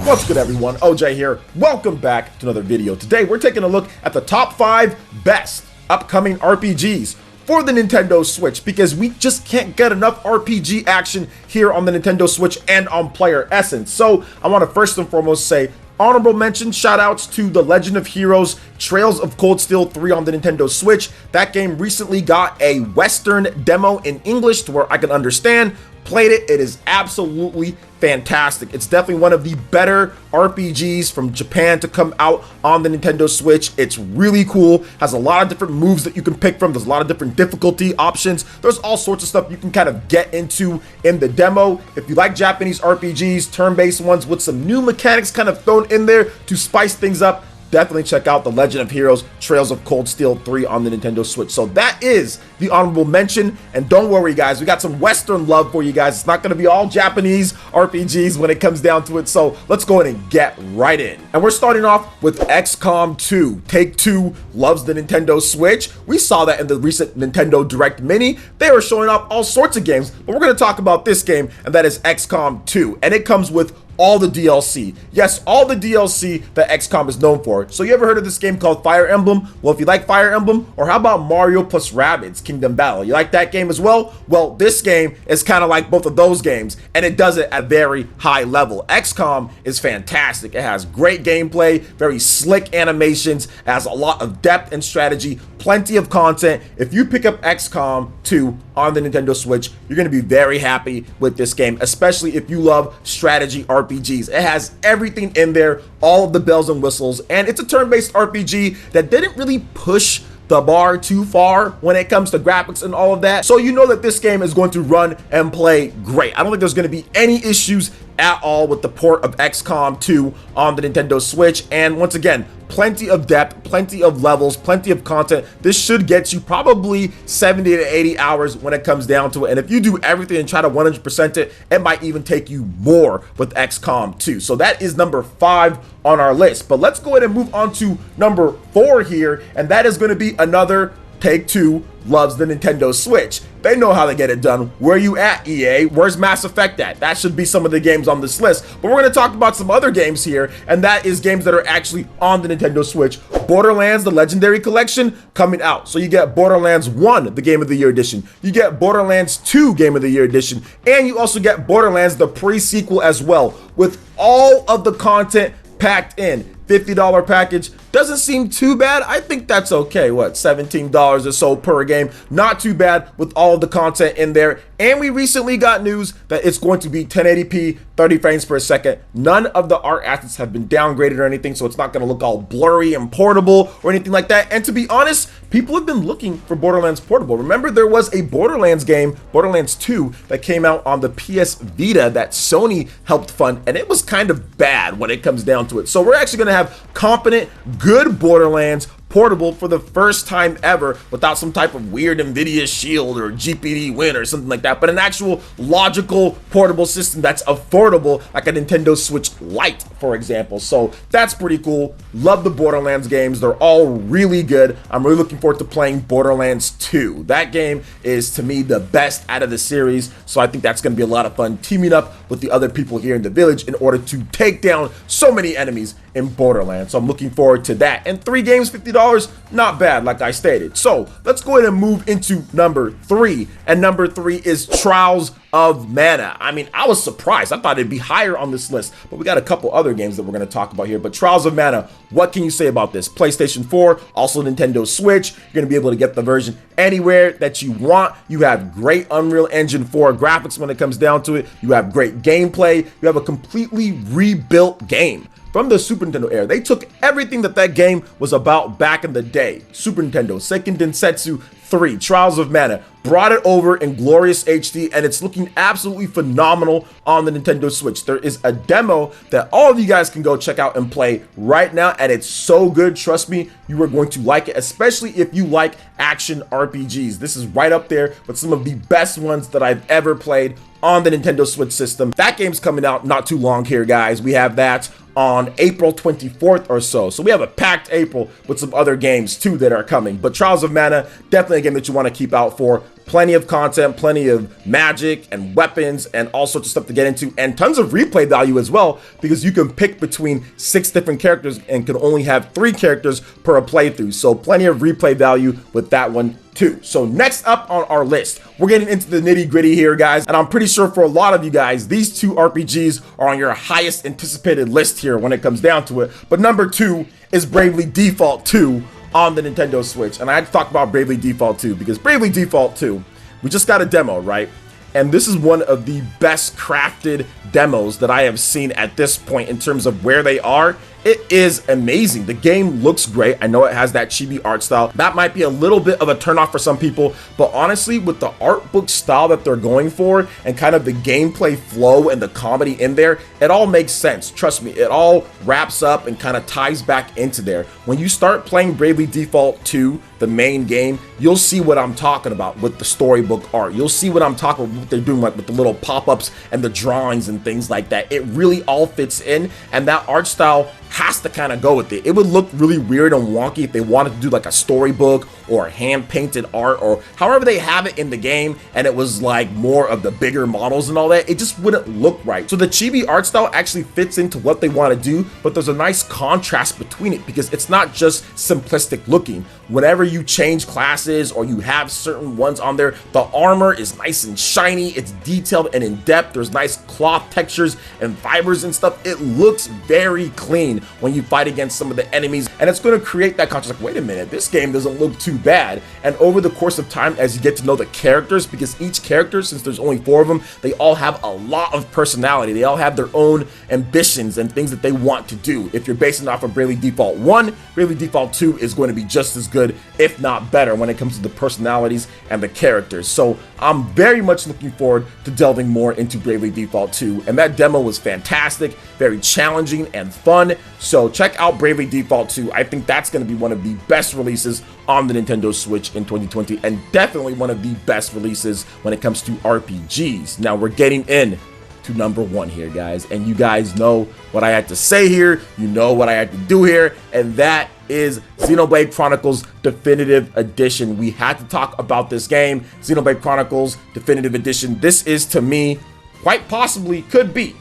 What's good, everyone? OJ here. Welcome back to another video. Today we're taking a look at the top 5 best upcoming RPGs for the Nintendo Switch, because we just can't get enough RPG action here on the Nintendo Switch and on PlayerEssence. So I want to first and foremost say honorable mention, shout outs to The Legend of Heroes Trails of Cold Steel 3 on the Nintendo Switch. That game recently got a Western demo in English to where I can understand. Played it, it is absolutely fantastic. It's definitely one of the better RPGs from Japan to come out on the Nintendo Switch. It's really cool, has a lot of different moves that you can pick from. There's a lot of different difficulty options. There's all sorts of stuff you can kind of get into in the demo. If you like Japanese RPGs, turn-based ones with some new mechanics kind of thrown in there to spice things up, definitely check out The Legend of Heroes Trails of Cold Steel 3 on the Nintendo Switch. So that is the honorable mention, and don't worry guys, we got some Western love for you guys. It's not going to be all Japanese RPGs when it comes down to it, so let's go ahead and get right in. And we're starting off with XCOM 2. Take-Two loves the Nintendo Switch. We saw that in the recent Nintendo Direct Mini. They were showing off all sorts of games, but we're going to talk about this game, and that is XCOM 2, and it comes with all the DLC. Yes, all the DLC that XCOM is known for. So you ever heard of this game called Fire Emblem? Well, if you like Fire Emblem, or how about Mario plus Rabbids Kingdom Battle? You like that game as well? Well, this game is kind of like both of those games, and it does it at very high level. XCOM is fantastic. It has great gameplay, very slick animations, it has a lot of depth and strategy, plenty of content. If you pick up XCOM 2 on the Nintendo Switch, you're going to be very happy with this game, especially if you love strategy RPGs. It has everything in there, all of the bells and whistles, and it's a turn-based RPG that didn't really push the bar too far when it comes to graphics and all of that. So you know that this game is going to run and play great. I don't think there's going to be any issues at all with the port of XCOM 2 on the Nintendo Switch. And once again, plenty of depth, plenty of levels, plenty of content. This should get you probably 70 to 80 hours when it comes down to it. And if you do everything and try to 100% it, it might even take you more with XCOM 2. So that is number 5 on our list. But let's go ahead and move on to number 4 here, and that is going to be another Take-Two loves the Nintendo Switch. They know how to get it done. Where you at, EA? Where's Mass Effect at? That should be some of the games on this list. But we're going to talk about some other games here, and that is games that are actually on the Nintendo Switch. Borderlands, the Legendary Collection, coming out. So you get Borderlands 1, the Game of the Year Edition. You get Borderlands 2, Game of the Year Edition. And you also get Borderlands, the pre-sequel as well, with all of the content packed in. $50 package doesn't seem too bad. I think that's okay. What, $17 or so per game? Not too bad with all of the content in there. And we recently got news that it's going to be 1080p, 30 frames per second. None of the art assets have been downgraded or anything, so it's not going to look all blurry and portable or anything like that. And to be honest, people have been looking for Borderlands Portable. Remember, there was a Borderlands game, Borderlands 2, that came out on the PS Vita that Sony helped fund, and it was kind of bad when it comes down to it. So we're actually going to have competent, good Borderlands portable for the first time ever, without some type of weird NVIDIA Shield or GPD Win or something like that, but an actual logical portable system that's affordable, like a Nintendo Switch Lite, for example. So that's pretty cool. Love the Borderlands games. They're all really good. I'm really looking forward to playing Borderlands 2. That game is, to me, the best out of the series, so I think that's going to be a lot of fun, teaming up with the other people here in the village in order to take down so many enemies in Borderlands. So I'm looking forward to that. And 3 games, $50, not bad, like I stated. So let's go ahead and move into number 3. And number 3 is Trials of Mana. I mean, I was surprised. I thought it'd be higher on this list, but we got a couple other games that we're going to talk about here. But Trials of Mana, what can you say about this? PlayStation 4, also Nintendo Switch. You're going to be able to get the version anywhere that you want. You have great Unreal Engine 4 graphics when it comes down to it. You have great gameplay. You have a completely rebuilt game from the Super Nintendo era. They took everything that game was about back in the day. Super Nintendo, Seiken Densetsu 3, Trials of Mana, brought it over in glorious HD, and it's looking absolutely phenomenal on the Nintendo Switch. There is a demo that all of you guys can go check out and play right now, and it's so good. Trust me, you are going to like it, especially if you like action RPGs. This is right up there with some of the best ones that I've ever played on the Nintendo Switch system. That game's coming out not too long here, guys. We have that on April 24th or so. So we have a packed April with some other games too that are coming. But Trials of Mana, definitely a game that you want to keep out for. Plenty of content, plenty of magic and weapons and all sorts of stuff to get into, and tons of replay value as well, because you can pick between 6 different characters and can only have 3 characters per playthrough. So plenty of replay value with that one too. So next up on our list, we're getting into the nitty gritty here, guys, and I'm pretty sure for a lot of you guys, these 2 RPGs are on your highest anticipated list here when it comes down to it. But number 2 is Bravely Default 2 on the Nintendo Switch. And I had to talk about Bravely Default 2 because Bravely Default 2, we just got a demo, right? And this is one of the best crafted demos that I have seen at this point in terms of where they are. It is amazing. The game looks great. I know it has that chibi art style. That might be a little bit of a turnoff for some people, but honestly, with the art book style that they're going for and kind of the gameplay flow and the comedy in there, it all makes sense. Trust me, it all wraps up and kind of ties back into there. When you start playing Bravely Default 2, the main game, you'll see what I'm talking about with the storybook art. You'll see what I'm talking about, what they're doing, like with the little pop-ups and the drawings and things like that. It really all fits in, and that art style has to kind of go with it. It would look really weird and wonky if they wanted to do like a storybook or hand-painted art or however they have it in the game, and it was like more of the bigger models and all that. It just wouldn't look right. So the chibi art style actually fits into what they want to do, but there's a nice contrast between it because it's not just simplistic looking. Whenever you change classes or you have certain ones on there, the armor is nice and shiny, it's detailed and in depth, there's nice cloth textures and fibers and stuff. It looks very clean when you fight against some of the enemies, and it's going to create that contrast, like, wait a minute, this game doesn't look too bad. And over the course of time, as you get to know the characters, because each character, since there's only 4 of them, they all have a lot of personality. They all have their own ambitions and things that they want to do. If you're basing off of Bravely Default 1, Bravely Default 2 is going to be just as good, if not better, when it comes to the personalities and the characters. So I'm very much looking forward to delving more into Bravely Default 2, and that demo was fantastic, very challenging and fun. So check out Bravely Default 2. I think that's going to be one of the best releases on the Nintendo Switch in 2020, and definitely one of the best releases when it comes to RPGs. Now we're getting in to number 1 here, guys, and you guys know what I had to say here, you know what I had to do here, and that is Xenoblade Chronicles Definitive Edition. We had to talk about this game, Xenoblade Chronicles Definitive Edition. This is, to me, quite possibly could be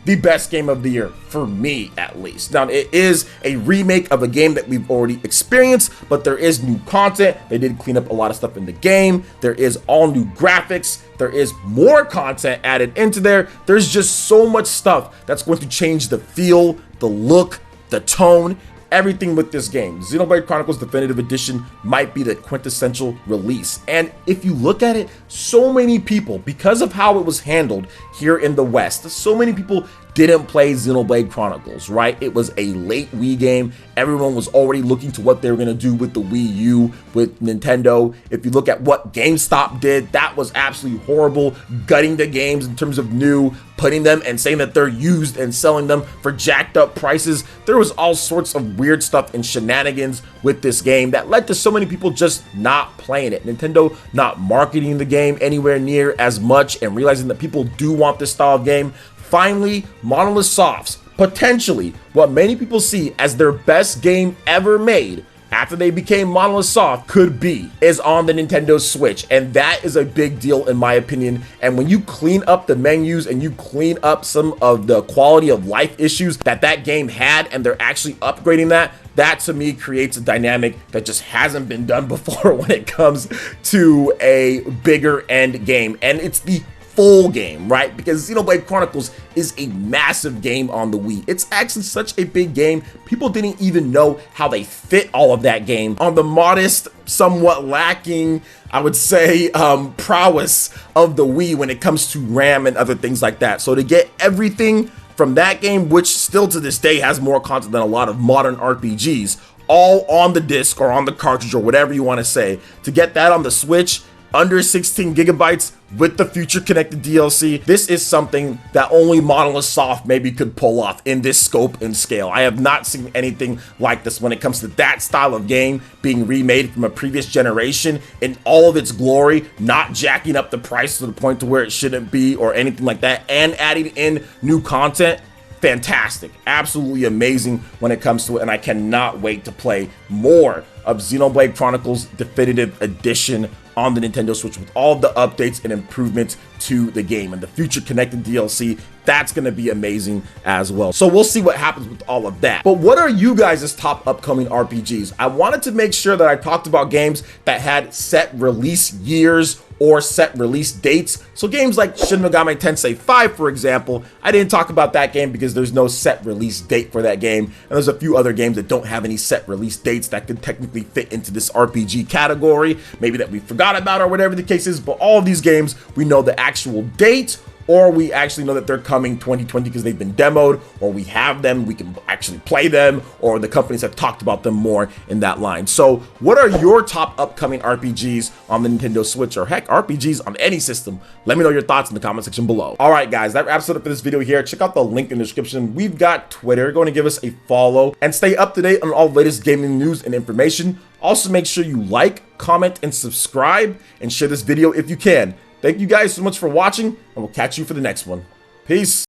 the best game of the year, for me at least. Now, it is a remake of a game that we've already experienced, but there is new content. They did clean up a lot of stuff in the game. There is all new graphics. There is more content added into there. There's just so much stuff that's going to change the feel, the look, the tone, everything with this game. Xenoblade Chronicles Definitive Edition might be the quintessential release. And if you look at it, so many people, because of how it was handled here in the West, so many people didn't play Xenoblade Chronicles, right? It was a late Wii game. Everyone was already looking to what they were going to do with the Wii U, with Nintendo. If you look at what GameStop did, that was absolutely horrible, gutting the games in terms of new, putting them and saying that they're used and selling them for jacked up prices. There was all sorts of weird stuff and shenanigans with this game that led to so many people just not playing it. Nintendo not marketing the game anywhere near as much and realizing that people do want this style of game. Finally, Monolith Soft's potentially what many people see as their best game ever made after they became Monolith Soft is on the Nintendo Switch, and that is a big deal in my opinion. And when you clean up the menus and you clean up some of the quality of life issues that game had, and they're actually upgrading that to me creates a dynamic that just hasn't been done before when it comes to a bigger end game. And it's the full game, right? Because Xenoblade Chronicles is a massive game on the Wii. It's actually such a big game, people didn't even know how they fit all of that game on the modest, somewhat lacking, I would say, prowess of the Wii when it comes to RAM and other things like that. So to get everything from that game, which still to this day has more content than a lot of modern RPGs, all on the disc or on the cartridge or whatever you want to say, to get that on the Switch, under 16 gigabytes with the future connected DLC, this is something that only Monolith Soft maybe could pull off in this scope and scale. I have not seen anything like this when it comes to that style of game being remade from a previous generation in all of its glory, not jacking up the price to the point to where it shouldn't be or anything like that, and adding in new content. Fantastic, absolutely amazing when it comes to it, and I cannot wait to play more of Xenoblade Chronicles Definitive Edition on the Nintendo Switch with all the updates and improvements to the game, and the future connected DLC. That's going to be amazing as well. So we'll see what happens with all of that. But what are you guys' top upcoming RPGs? I wanted to make sure that I talked about games that had set release years or set release dates. So games like Shin Megami Tensei 5, for example, I didn't talk about that game because there's no set release date for that game. And there's a few other games that don't have any set release dates that could technically fit into this RPG category, maybe that we forgot about or whatever the case is. But all of these games, we know the actual date, or we actually know that they're coming 2020 because they've been demoed, or we have them, we can actually play them, or the companies have talked about them more in that line. So what are your top upcoming RPGs on the Nintendo Switch, or heck, RPGs on any system? Let me know your thoughts in the comment section below. All right, guys, that wraps it up for this video here. Check out the link in the description. We've got Twitter. Go and give us a follow and stay up to date on all the latest gaming news and information. Also, make sure you like, comment, and subscribe, and share this video if you can. Thank you guys so much for watching, and we'll catch you for the next one. Peace.